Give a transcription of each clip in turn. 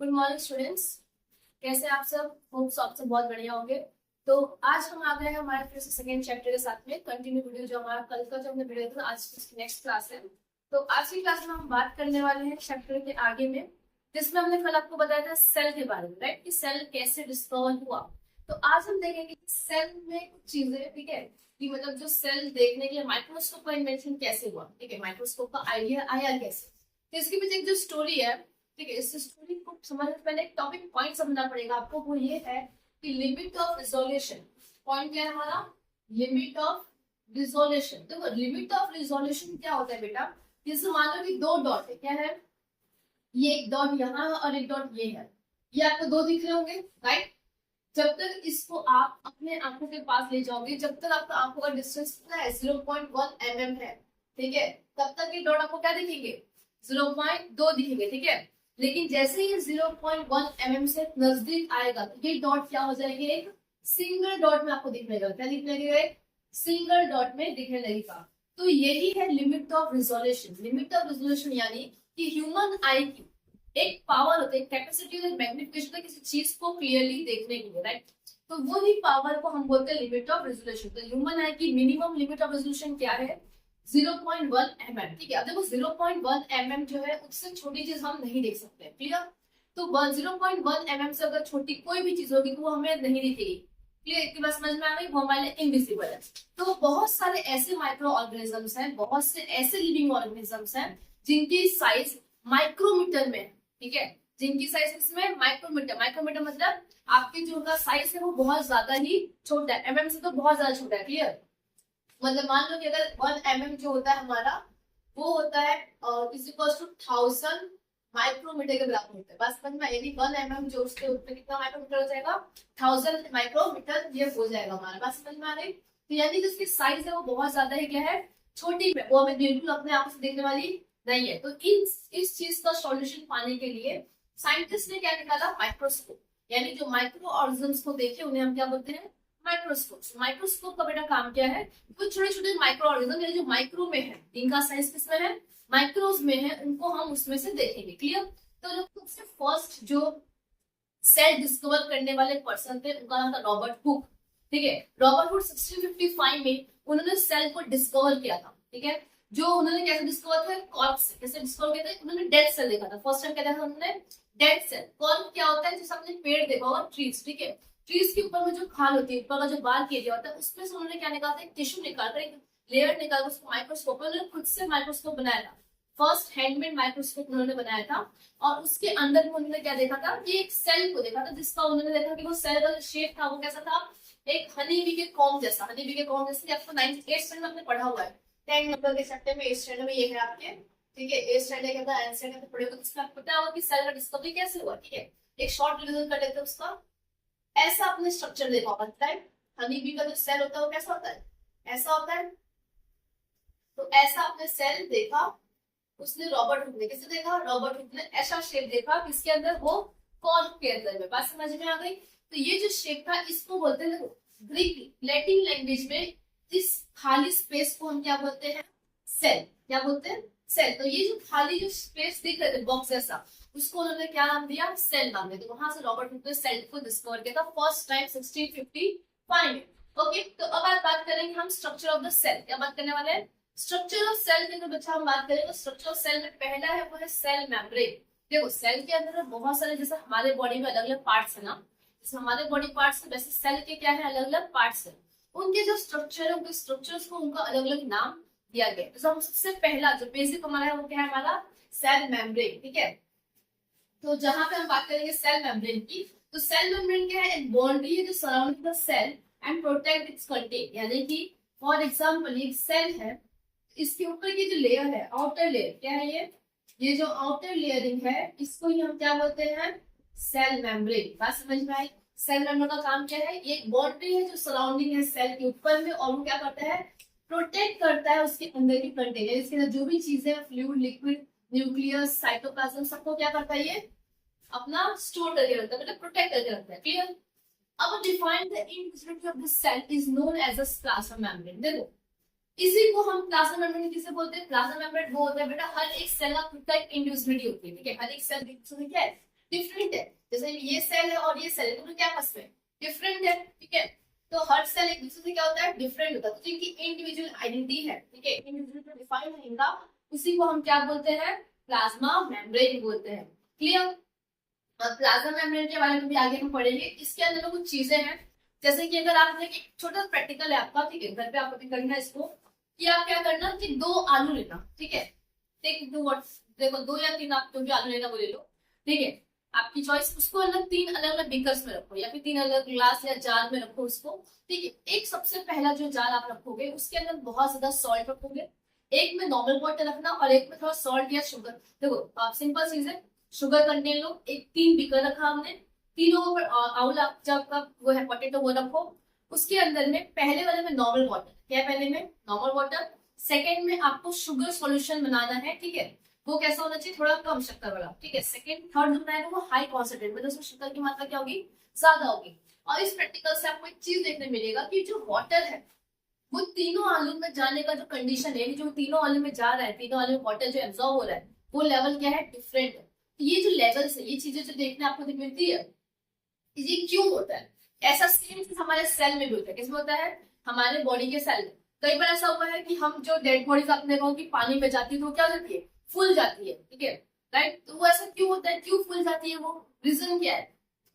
Good morning students. कैसे आप सब? होप्स आप सब बहुत बढ़िया होंगे। तो आज हम आ गए हैं हमारे फिर से सेकेंड चैप्टर के साथ में कंटिन्यू वीडियो। जो हमारा कल का जो हमने वीडियो था, आज की नेक्स्ट क्लास है। तो आज की क्लास में हम बात करने वाले हैं चैप्टर के आगे में, जिसमें हमने कल आपको बताया था सेल के बारे में, राइट, कि सेल कैसे डिस्कवर हुआ। तो आज हम देखेंगे कि सेल में कुछ चीजें, ठीक है, कि मतलब जो सेल देखने के लिए माइक्रोस्कोप का इन्वेंशन कैसे हुआ, ठीक है, माइक्रोस्कोप का आइडिया आया कैसे। तो इसके पीछे एक जो स्टोरी है, ठीक है, इस स्टोरी को समझने से पहले एक टॉपिक पॉइंट समझना पड़ेगा आपको। वो ये है कि लिमिट ऑफ रिजोल्यूशन। पॉइंट क्या है हमारा? Limit of resolution. देखो, लिमिट ऑफ रिजोल्यूशन क्या होता है बेटा? जैसे मान लो कि दो डॉट है, क्या है, ये एक डॉट यहाँ है और एक डॉट ये है। ये आपको दो दिख रहे होंगे, राइट। जब तक इसको आप अपने आंखों के पास ले जाओगे, जब तक आपका आंखों का डिस्टेंस कितना है, 0.1 mm है, ठीक है, तब तक ये डॉट आपको क्या दिखेंगे? 0.2 दिखेंगे, ठीक है। लेकिन जैसे ही 0.1 mm से नजदीक आएगा तो ये डॉट क्या हो जाएंगे? एक सिंगल डॉट में आपको दिखने लगेगा। क्या दिखने लगेगा? एक सिंगल डॉट में दिखने लगेगा। तो यही है limit of resolution. Limit of resolution यानी कि ह्यूमन आई की एक पावर होता है, कैपेसिटी होता है, मैग्निफिकेशन होता है किसी चीज को क्लियरली देखने के लिए, राइट। तो वो ही पावर को हम बोलते हैं लिमिट ऑफ रेजोल्यूशन। तो ह्यूमन आई की मिनिमम लिमिट ऑफ रेजोल्यूशन क्या है? 0.1 mm, ठीक है। अब देखो 0.1 mm जो है, उससे छोटी चीज हम नहीं देख सकते, क्लियर। तो 0.1 mm से अगर छोटी कोई भी चीज होगी तो वो हमें नहीं दिखेगी, क्लियर। इतनी बात समझ में आ गई? वो हमारे लिए इनविजिबल है। तो बहुत सारे ऐसे माइक्रो ऑर्गेनिजम्स हैं, बहुत से ऐसे लिविंग ऑर्गेनिजम्स हैं जिनकी साइज माइक्रोमीटर में, ठीक है, जिनकी साइज किसमें? माइक्रोमीटर। माइक्रोमीटर मतलब आपके जो उनका साइज है वो बहुत ज्यादा ही छोटा है, एमएम से तो बहुत ज्यादा छोटा है, क्लियर। मतलब मान लो कि अगर 1 mm जो होता है हमारा, वो होता है इज इक्वल टू 1000 माइक्रोमीटर के बराबर होता है। बस समझ में, यानी 1 mm जो उसके ऊपर कितना माइक्रोमीटर हो जाएगा? 1000 माइक्रोमीटर ये हो जाएगा हमारा। बस समझ में आ गई? तो यानी जिसकी साइज है वो बहुत ज्यादा ही क्या है? छोटी है, वो हमें बिल्कुल अपने आप से देखने वाली नहीं है। तो इस चीज का सॉल्यूशन पाने के लिए साइंटिस्ट ने क्या निकाला? माइक्रोस्कोप। यानी जो माइक्रो ऑर्गेनिजम्स को देखे उन्हें हम क्या बोलते हैं? माइक्रोस्कोप। माइक्रोस्कोप का बेटा काम क्या है? कुछ छोटे छोटे माइक्रो ऑर्गेनिज्म यानी जो माइक्रो में है, इनका साइज किसमें है? माइक्रोज में है, उनको हम उसमें से देखेंगे, क्लियर। तो जो सबसे फर्स्ट जो सेल डिस्कवर करने वाले पर्सन थे उनका नाम था रॉबर्ट हुक, ठीक है। रॉबर्ट हुक 1655 में उन्होंने सेल को डिस्कवर किया था, ठीक है। जो उन्होंने कैसे डिस्कवर किया? कॉर्क से। कैसे डिस्कवर किया था? उन्होंने डेड सेल देखा था फर्स्ट टाइम। क्या देखा उन्होंने? Dead cell. कॉर्क क्या होता है? जैसे आपने पेड़ देखा होगा, ट्रीज, ठीक है, ट्रीज के ऊपर में जो खाल होती है, ऊपर का जो बाल एरिया होता है, उसमें से उन्होंने क्या निकाला था? एक टिश्यू निकालकर, एक लेयर निकालकर उसको माइक्रोस्कोप में उन्होंने खुद से माइक्रोस्कोप बनाया था। फर्स्ट हैंडमेड माइक्रोस्कोप उन्होंने बनाया था। और उसके अंदर में उन्होंने क्या देखा था? कि एक सेल को देखा था, जिसका उन्होंने देखा कि वो सेल का जो शेप था वो कैसा था? एक हनी बी के कॉम जैसा। हनी बी के कॉम जैसे आपको 9th 8th स्टैंडर्ड में आपने पढ़ा हुआ है। 10 नंबर के चैप्टर में 8th स्टैंडर्ड में ये है आपके, ठीक है। 8th स्टैंडर्ड के बाद 9th स्टैंडर्ड में पढ़े हो तो इसमें आपको पता होगा कि सेल का डिस्कवरी कैसे हुआ, ठीक है। एक शॉर्ट रिविजन कर लेते हैं उसका। ऐसा आपने स्ट्रक्चर देखा होगा, राइट। हनी बी का जो सेल होता है वो कैसा होता है? ऐसा होता है। तो ऐसा आपने सेल देखा। उसने रॉबर्ट हुक ने किसे देखा? रॉबर्ट हुक ने ऐसा शेप देखा किसके अंदर? वो कॉर्क के अंदर में। बात समझ में आ गई? तो ये जो शेप था इसको बोलते हैं ग्रीक लैटिन लैंग्वेज में, इस खाली स्पेस को हम क्या बोलते हैं? सेल। क्या बोलते हैं? सेल। तो ये जो खाली जो स्पेस दिख रहे थे बॉक्स जैसा, उसको उन्होंने क्या नाम दिया? सेल नाम दिया। तो वहां से रॉबर्ट हुक ने सेल को डिस्कवर किया था फर्स्ट टाइम 1655 में। ओके, तो अब आज बात करेंगे हम स्ट्रक्चर ऑफ द सेल। क्या बात करने वाले हैं? स्ट्रक्चर ऑफ सेल की अगर बच्चा हम बात करें तो स्ट्रक्चर ऑफ सेल में पहला है वो है सेल मेम्ब्रेन। देखो सेल के अंदर बहुत सारे, जैसे हमारे बॉडी में अलग अलग पार्ट्स है ना, जैसे हमारे बॉडी पार्ट्स है वैसे सेल के क्या है? अलग अलग पार्ट्स है। उनके जो स्ट्रक्चर है, उनके स्ट्रक्चर्स को उनका अलग अलग नाम दिया गया। तो हम सबसे पहला जो बेसिक हमारा है वो क्या है? हमारा सेल मेम्ब्रेन, ठीक है। तो जहां पे हम बात करेंगे सेल मेम्ब्रेन की, तो सेल मेम्ब्रेन क्या है? एक बाउंड्री है जो surrounding the cell and protect its content. यानी कि फॉर एग्जांपल एक सेल है, इसके ऊपर की जो लेयर है, आउटर लेयर, क्या है ये जो आउटर लेयरिंग है इसको ही हम क्या बोलते हैं? Cell membrane. बात समझ में आई? सेल मेम्ब्रेन का काम क्या है? ये एक बाउंड्री है जो सराउंडिंग है सेल के ऊपर में, और वो क्या करता है? प्रोटेक्ट करता है उसके अंदर की कंटेनर, इसके अंदर जो भी चीजें, फ्लूइड, लिक्विड, न्यूक्लियस, साइटोप्लाज्म, सबको क्या करता है? ये अपना स्टोर करके रखता है, मतलब प्रोटेक्ट करके रखता है, क्लियर। अब define the individuality of the cell is known as a plasma membrane. देखो इसी को हम प्लाज्मा मेम्ब्रेन किसे बोलते हैं? प्लाज्मा मेम्ब्रेन वो होता है बेटा, हर एक सेल का खुद का एक इंडिविजुअलिटी होती है, ठीक है। हर एक सेल क्या है? डिफरेंट है। जैसे ये सेल है और ये सेल है, दोनों क्या आपस में डिफरेंट है, ठीक है। तो हर सेल एक दूसरे से क्या होता है, डिफरेंट होता है। तो जिनकी इंडिविजुअल आइडेंटिटी है, ठीक है, इंडिविजुअल डिफाइन है इनका, उसी को हम क्या बोलते हैं, प्लाज्मा मेम्ब्रेन बोलते हैं। क्लियर। प्लाज्मा मेम्ब्रेन के बारे में भी आगे हम पढ़ेंगे। इसके अंदर कुछ चीजें हैं, जैसे कि अगर आपने एक छोटा प्रैक्टिकल है आपका, ठीक है, घर पे आपको भी करना है इसको, कि आप क्या करना कि 2 आलू लेना, ठीक है, देखो 2 या 3 आप जो भी आलू लेना वो ले लो, ठीक है, आपकी चॉइस। उसको अलग 3 अलग अलग बीकर्स में रखो या फिर 3 अलग ग्लास या जार में रखो उसको, ठीक है। एक सबसे पहला जो जार आप रखोगे उसके अंदर बहुत ज्यादा सॉल्ट रखोगे, एक में नॉर्मल वाटर रखना और एक में थोड़ा सॉल्ट या शुगर। देखो आप सिंपल चीज है, शुगर कंटेन लो, एक 3 बीकर रखा हमने, तीनों ऊपर आउला जब का वो है पोटेटो वो रखो। उसके अंदर में पहले वाले में नॉर्मल वाटर, क्या पहले में नॉर्मल वाटर, सेकेंड में आपको शुगर सॉल्यूशन बनाना है, ठीक है। वो कैसा होना चाहिए, थोड़ा कम शक्कर वाला, ठीक है। सेकंड थर्ड जो बनाएगा वो हाई कॉन्सेंट्रेट, मतलब उसमें शक्कर की मात्रा क्या होगी, ज्यादा होगी। और इस प्रैक्टिकल से आपको एक चीज देखने मिलेगा कि जो वाटर है वो तीनों आलू में जाने का जो कंडीशन है, जो तीनों आलू में जा रहा है, तीनों आलू में वाटर जो एब्जॉर्ब हो रहा है वो लेवल क्या है, डिफरेंट है। तो ये जो लेवल है, ये चीजें जो देखने आपको मिलती है, ये क्यों होता है। ऐसा सेम चीज हमारे सेल में भी होता है। किसमें होता है, हमारे बॉडी के सेल में। कई बार ऐसा हुआ है कि हम जो डेड बॉडीज आपने देखा कि पानी में जाती है तो क्या हो जाती है, फूल जाती है, ठीक है, राइट। तो वो ऐसा क्यों होता है, क्यों फूल जाती है, वो रीजन क्या है,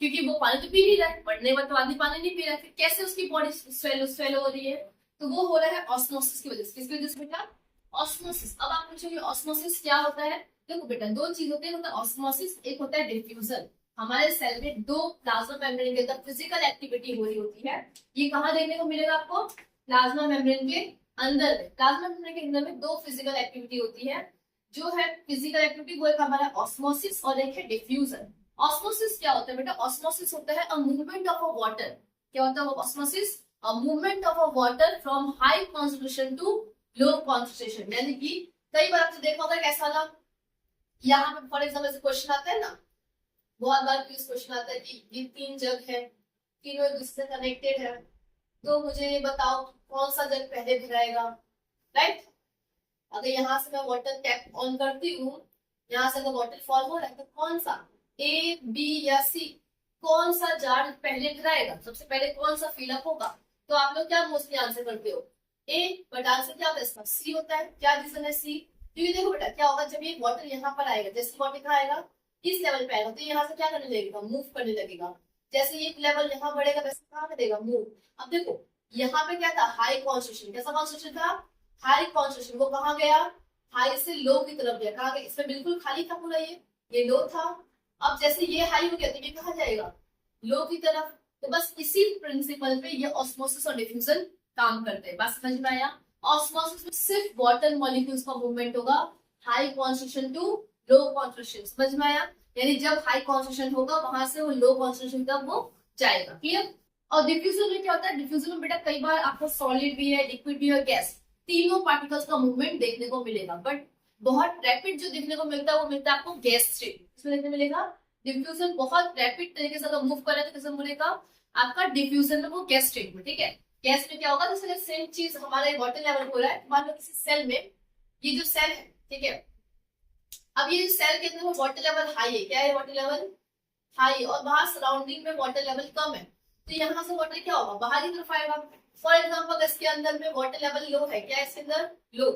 क्योंकि वो पानी तो पी नहीं रहा है, मरने में तो आधी पानी नहीं पी रहा है, फिर कैसे उसकी बॉडी स्वेलो हो रही है, तो वो हो रहा है ऑस्मोसिस की वजह से। किसकी वजह से बेटा, ऑस्मोसिस। अब आप पूछोगे ऑस्मोसिस क्या होता है, देखो बेटा 2 चीज होते हैं, होता है ऑस्मोसिस, एक होता है डिफ्यूजन। हमारे सेल में 2 प्लाज्मा मेम्ब्रेन के अंदर फिजिकल एक्टिविटी हो रही होती है। ये कहाँ देखने को मिलेगा आपको, प्लाज्मा मेम्ब्रेन के अंदर में। प्लाज्मा मेम्ब्रेन के अंदर में 2 फिजिकल एक्टिविटी होती है। जो है फिजिकल एक्टिविटी वो एक हमारा ऑस्मोसिस और एक है डिफ्यूजन। ऑस्मोसिस क्या होता है बेटा, ऑस्मोसिस होता है a movement of a water. क्या होता है वो osmosis, a movement of a water from high concentration to low concentration. यानी कि कई बार आपने देखा होगा कैसा ना, यहाँ पे फॉर एग्जाम्पल ऐसे क्वेश्चन आता है ना, बहुत बार क्वेश्चन आता है कि ये 3 जग है, तीनों एक दूसरे से कनेक्टेड है, तो मुझे ये बताओ कौन सा जग पहले भराएगा, राइट। अगर यहाँ से मैं वाटर टैप ऑन करती हूँ, यहाँ से अगर वाटर फॉल हो रहा है तो कौन सा, ए बी या सी, कौन सा जार पहले भराएगा, सबसे पहले कौन सा फिलअप होगा। तो आप लोग क्या मोस्टली आंसर करते हो, ए, बट आंसर क्या होता है इसका, सी होता है। क्या रीजन है सी, क्योंकि देखो बेटा क्या होगा, जब ये वाटर यहाँ पर आएगा, जैसे वाटर कहाँ आएगा, इस लेवल पे आएगा, तो यहाँ से क्या करने लगेगा, मूव करने लगेगा। जैसे ये लेवल यहाँ बढ़ेगा वैसे कहाँ करेगा, मूव। अब देखो यहाँ पे क्या था, हाई कॉन्सेंट्रेशन, कैसा कॉन्सेंट्रेशन था, हाई कॉन्सेंट्रेशन, वो कहाँ गया, हाई से लो की तरफ गया, कहाँ गया, इसमें बिल्कुल खाली था पूरा, ये लो था। अब जैसे ये हाई हो गया तो ये कहाँ जाएगा, लो की तरफ। तो बस इसी प्रिंसिपल पे ये ऑस्मोसिस और डिफ्यूजन काम करते हैं। बात समझ में आया। ऑस्मोसिस में सिर्फ वाटर मॉलिक्यूल्स का मूवमेंट होगा, high concentration to low concentration. समझ में आया, यानी जब हाई कॉन्सेंट्रेशन होगा वहां से वो लो कॉन्सेंट्रेशन तक वो जाएगा। क्लियर। और डिफ्यूजन में क्या होता है, डिफ्यूजन में बेटा कई बार आपको सॉलिड भी है, लिक्विड भी है, गैस, तीनों पार्टिकल्स का मूवमेंट देखने को मिलेगा। बट बहुत रैपिड जो देखने को मिलता है वो मिलता है आपको गैस स्टेट, इसमें देखने मिलेगा। डिफ्यूजन बहुत रैपिड तरीके से अगर मूव करे तो कैसे मिलेगा आपका डिफ्यूजन में, वो गैस स्टेट में, ठीक है। गैस में क्या होगा, जैसे सेम चीज हमारा वाटर लेवल हो रहा है, मान लो किसी सेल में, ये जो सेल है, ठीक है, अब ये जो सेल के अंदर वो वाटर लेवल हाई है, क्या है, वाटर लेवल हाई, और बाहर सराउंडिंग में वाटर लेवल कम है, तो यहाँ से वाटर क्या होगा, बाहर की तरफ आएगा। फॉर एग्जाम्पल इसके अंदर में वाटर लेवल लो है, क्या है इसके अंदर, लो,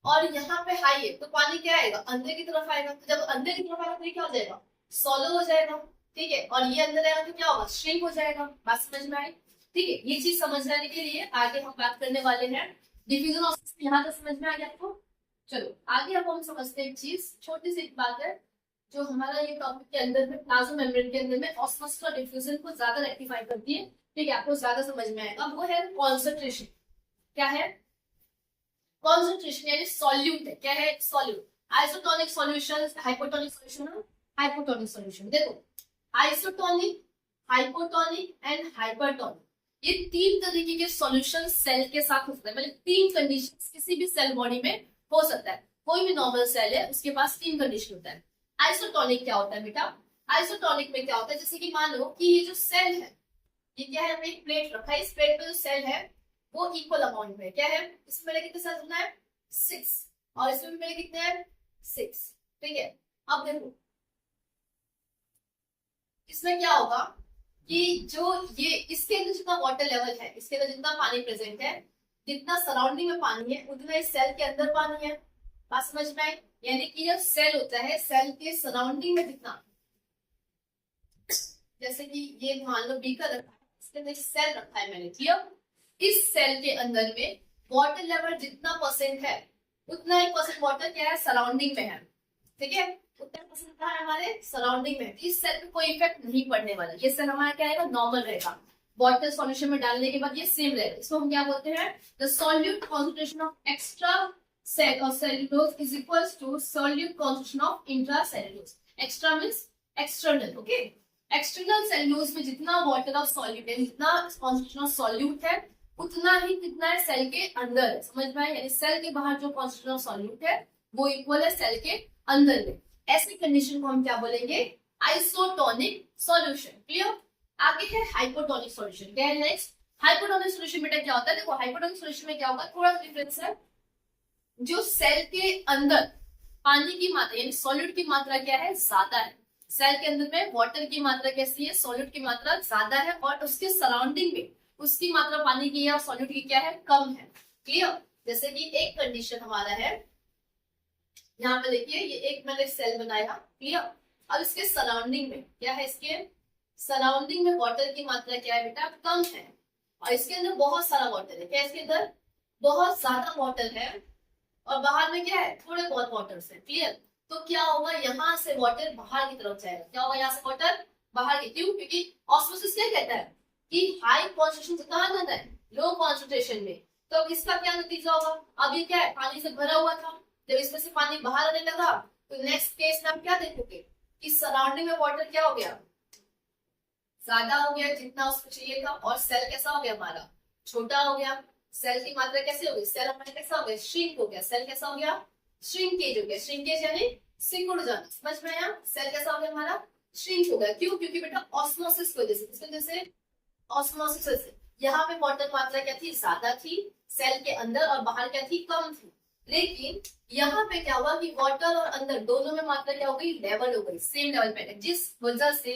और यहाँ पे हाई है, तो पानी क्या आएगा, अंदर की तरफ आएगा। तो जब अंदर की तरफ आएगा तो ये क्या हो जाएगा, सॉलो हो जाएगा, ठीक है। और ये अंदर आएगा तो क्या होगा, श्रिंक हो जाएगा। बात समझ में आई, ठीक है। ये चीज समझने के लिए आगे हम बात करने वाले हैं डिफ्यूजन ऑफ, यहाँ तक समझ में आ गया आपको। चलो आगे अब हम समझते हैं एक चीज, छोटी सी बात है जो हमारा ये टॉपिक के अंदर में प्लाज्मा मेम्ब्रेन के अंदर में ऑस्मोसिस और डिफ्यूजन को ज्यादा रेक्टिफाई करती है, ठीक है, आपको ज्यादा समझ में आएगा। वो है कॉन्सेंट्रेशन। क्या है, कॉन्सेंट्रेशन यानी सॉल्यूट है, क्या है, solute. Isotonic solution, hypotonic solution, hypotonic solution. देखो आइसोटोनिक, हाइपोटोनिक एंड हाइपरटोनिक, ये 3 तरीके के सॉल्यूशन सेल के साथ हो सकते हैं, मतलब 3 कंडीशंस किसी भी सेल बॉडी में हो सकता है। कोई भी नॉर्मल सेल है उसके पास 3 कंडीशन होता है। आइसोटोनिक क्या होता है बेटा, आइसोटोनिक में क्या होता है, जैसे कि मान लो कि ये जो सेल है, ये क्या है, हमने एक प्लेट रखा है, इस प्लेट पे जो सेल है वो इक्वल अमाउंट में, क्या है, इसमें मेरे कितने सेल है, 6, और इसमें मेरे कितने हैं, 6, ठीक है। अब देखो इसमें क्या होगा कि जो ये इसके अंदर जितना वाटर लेवल है, इसके अंदर जितना पानी प्रेजेंट है, जितना सराउंडिंग में पानी है उतना इस सेल के अंदर पानी है। बात समझ में आई? यानी कि जब सेल होता है, सेल के सराउंडिंग में जितना, जैसे कि ये मान लो बीकर रखा है, इसके अंदर सेल रखा है मैंने, क्लियर? इस सेल के अंदर में वाटर लेवल जितना परसेंट है उतना ही परसेंट वाटर क्या है, सराउंडिंग में है। ठीक है, उतना परसेंट कहाँ है हमारे सराउंडिंग में। इस सेल पे कोई इफेक्ट नहीं पड़ने वाला, ये सेल हमारा क्या आएगा, नॉर्मल रहेगा। वाटर सॉल्यूशन में डालने के बाद ये सेम रहेगा। इसको हम क्या बोलते हैं, the solute concentration of extra cell और cellulose is equals to solute concentration of intra cellulose. Extra means external, okay. External cellulose में जितना वाटर ऑफ सॉल्यूट है, जितना कॉन्सेंट्रेशन ऑफ सॉल्यूट है, उतना ही कितना है सेल के अंदर है। समझ में आया? यानी सेल के बाहर जो कॉन्सेंट्रेशन ऑफ सॉल्यूट है वो इक्वल है सेल के अंदर में। ऐसी कंडीशन को हम क्या बोलेंगे, आइसोटोनिक सॉल्यूशन। क्लियर? आगे है हाइपोटोनिक सॉल्यूशन। क्या है नेक्स्ट? हाइपोटोनिक सॉल्यूशन बेटा क्या होता है, देखो हाइपोटोनिक सॉल्यूशन में क्या होगा, थोड़ा सा डिफरेंस है। जो सेल के अंदर पानी की मात्रा यानी सॉल्यूट की मात्रा क्या है, ज्यादा है। सेल के अंदर में वाटर की मात्रा कैसी है, सॉल्यूट की मात्रा ज्यादा है, और उसके सराउंडिंग में उसकी मात्रा पानी की या सॉल्यूट की क्या है, कम है। क्लियर? जैसे कि एक कंडीशन हमारा है, यहाँ पे देखिए ये एक मैंने सेल बनाया, क्लियर? अब इसके सराउंडिंग में क्या है, इसके सराउंडिंग में वाटर की मात्रा क्या है बेटा, कम है, और इसके अंदर बहुत सारा वाटर है। क्या इसके अंदर बहुत ज्यादा वाटर है, और बाहर में क्या है, थोड़े बहुत वाटर है। क्लियर? तो क्या होगा, यहाँ से वाटर बाहर की तरफ जाएगा। क्या होगा, यहाँ से वाटर बाहर की, क्यों? क्योंकि ऑस्मोसिस क्या कहता है कि हाई कॉन्सेंट्रेशन से कहाँ जाना है, लो कॉन्सेंट्रेशन में। तो अब इसका क्या नतीजा होगा, अब ये क्या है, पानी से भरा हुआ था, जब इसमें से पानी बाहर आने लगा तो नेक्स्ट केस में हम क्या देखोगे कि सराउंडिंग में वाटर क्या हो गया, ज्यादा हो गया जितना उसको चाहिए था, और सेल कैसा हो गया हमारा, छोटा हो गया। सेल की मात्रा कैसे हो गई, सेल हमारा कैसा हो गया, श्रिंक हो गया। सेल कैसा हो गया, श्रिंकेज हो गया। श्रिंकेज यानी सिकुड़ जाना। समझ में आया? सेल कैसा हो गया हमारा, श्रिंक हो गया। क्यों? क्योंकि बेटा ऑस्मोसिस की वजह से, इस वजह से ऑस्मोसिस से यहाँ पे वाटर मात्रा क्या थी, ज्यादा थी सेल के अंदर, और बाहर क्या थी, कम थी। लेकिन यहाँ पे क्या हुआ कि वाटर और अंदर दोनों में मात्रा क्या हो गई, लेवल हो गई, सेम लेवल पे, जिस वजह से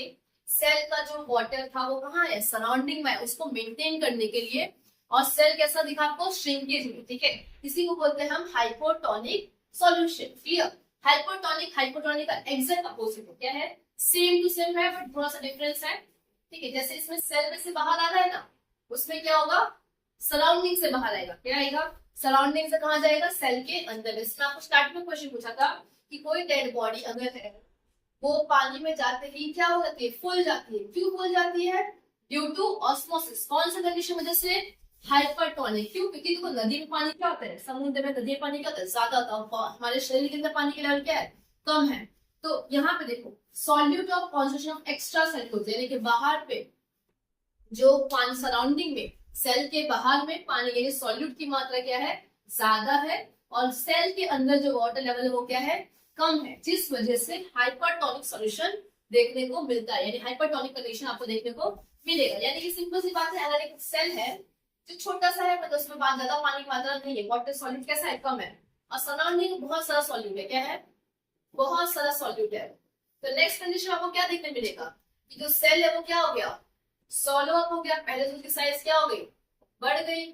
सेल का जो वाटर था वो कहाँ है, सराउंडिंग में, उसको मेंटेन करने के लिए। और सेल कैसा दिखा आपको, श्रिंकेज में। ठीक है, इसी को बोलते हैं हम हाइपोटोनिक सॉल्यूशन। क्लियर? हाइपोटोनिक का एग्जैक्ट अपोजिट क्या है, सेम टू सेम है बट थोड़ा सा डिफरेंस है। ठीक है, जैसे इसमें सेल में से बाहर आ रहा है ना, उसमें क्या होगा, सराउंडिंग से बाहर आएगा। क्या आएगा, सराउंडिंग से कहा जाएगा, सेल के अंदर। इसमें आपको स्टार्ट में क्वेश्चन पूछा था कि कोई डेड बॉडी अगर है वो पानी में जाते ही क्या हो जाती है, फूल जाती है। क्यों फूल जाती है, ड्यू टू ऑस्मोसिस। कौन सा कंडीशन वजह से, हाइपरटोनिक। क्यों? क्योंकि देखो नदी में पानी क्या होता है, समुद्र में नदी में पानी क्या होता है, ज्यादा होता है। हमारे शरीर के अंदर पानी के लेवल क्या है, कम है। तो यहाँ पे देखो solute of concentration of extra cellulose, यानी कि बाहर पे जो पानी सराउंडिंग में, सेल के बाहर में पानी यानी सॉल्यूट की मात्रा क्या है, ज्यादा है, और सेल के अंदर जो वाटर लेवल है वो क्या है, कम है, जिस वजह से हाइपरटोनिक सॉल्यूशन देखने को मिलता है। यानी हाइपरटोनिक कंडीशन आपको देखने को मिलेगा। यानी कि सिंपल सी बात है, अगर एक सेल है जो छोटा सा है, मतलब उसमें ज्यादा पानी की मात्रा नहीं है, वाटर सॉल्यूट कैसा है, कम है, और सराउंडिंग बहुत सारा सॉल्यूट है। क्या है, बहुत सारा सॉल्यूट है। तो नेक्स्ट कंडीशन आपको क्या देखने मिलेगा कि जो सेल है वो क्या हो गया, सॉलो अप हो गया। पहले तो उसकी साइज क्या हो गई, बढ़ गई,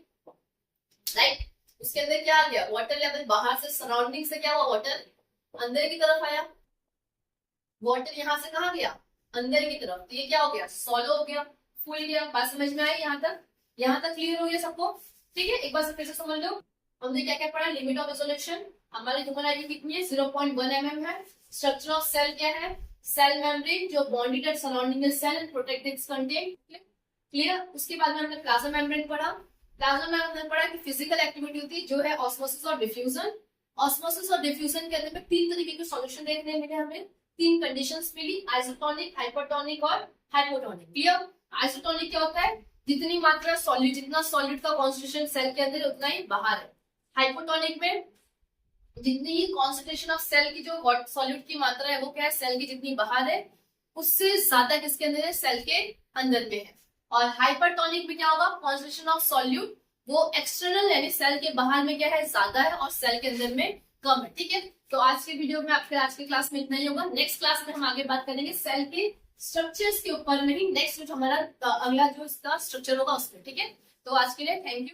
राइट? उसके अंदर क्या आ गया, वाटर लेवल बाहर से, सराउंडिंग से क्या हुआ, वाटर अंदर की तरफ आया। वाटर यहाँ से कहाँ गया, अंदर की तरफ। तो ये क्या हो गया, सॉलो हो गया, फूल गया। बात समझ में आई? यहाँ तक क्लियर हो गया सबको? ठीक है, एक बार से फिर से समझ लो। हमने क्या क्या पढ़ा, लिमिट ऑफ रिजोल्यूशन, हमारी ह्यूमन आईडी कितनी है, 0.1 mm है। स्ट्रक्चर ऑफ सेल क्या है, सेल मेम्ब्रेन जो bonded at surrounding the cell and protect its content. Clear? उसके बाद में हमने प्लाज्मा मेम्ब्रेन पढ़ा। प्लाज्मा मेम्ब्रेन पढ़ा कि फिजिकल एक्टिविटी होती है जो है ऑस्मोसिस और डिफ्यूजन। ऑस्मोसिस और डिफ्यूजन के अंदर में तीन तरीके के सॉल्यूशन देखने मिले हमें, तीन कंडीशंस मिली, आइसोटोनिक, हाइपरटोनिक और हाइपोटोनिक। क्लियर? आइसोटोनिक क्या होता है, जितनी मात्रा सॉल्यूट, जितना सॉल्यूट का कॉन्सेंट्रेशन सेल के अंदर उतना ही बाहर है। हाइपोटोनिक में जितनी ही कॉन्सेंट्रेशन ऑफ सेल की जो सॉल्यूट की मात्रा है वो क्या है, सेल की जितनी बाहर है उससे ज्यादा किसके अंदर है, सेल के अंदर में है। और हाइपरटोनिक में क्या होगा, कॉन्सेंट्रेशन ऑफ सॉल्यूट वो एक्सटर्नल यानी सेल के बाहर में क्या है, ज्यादा है, और सेल के अंदर में कम है। ठीक है, तो आज के वीडियो में आपके आज की क्लास में इतना ही होगा। नेक्स्ट क्लास में हम आगे बात करेंगे सेल के स्ट्रक्चर्स के ऊपर नहीं, नेक्स्ट जो हमारा अगला जो इसका स्ट्रक्चर होगा उसमें। ठीक है, तो आज के लिए थैंक यू।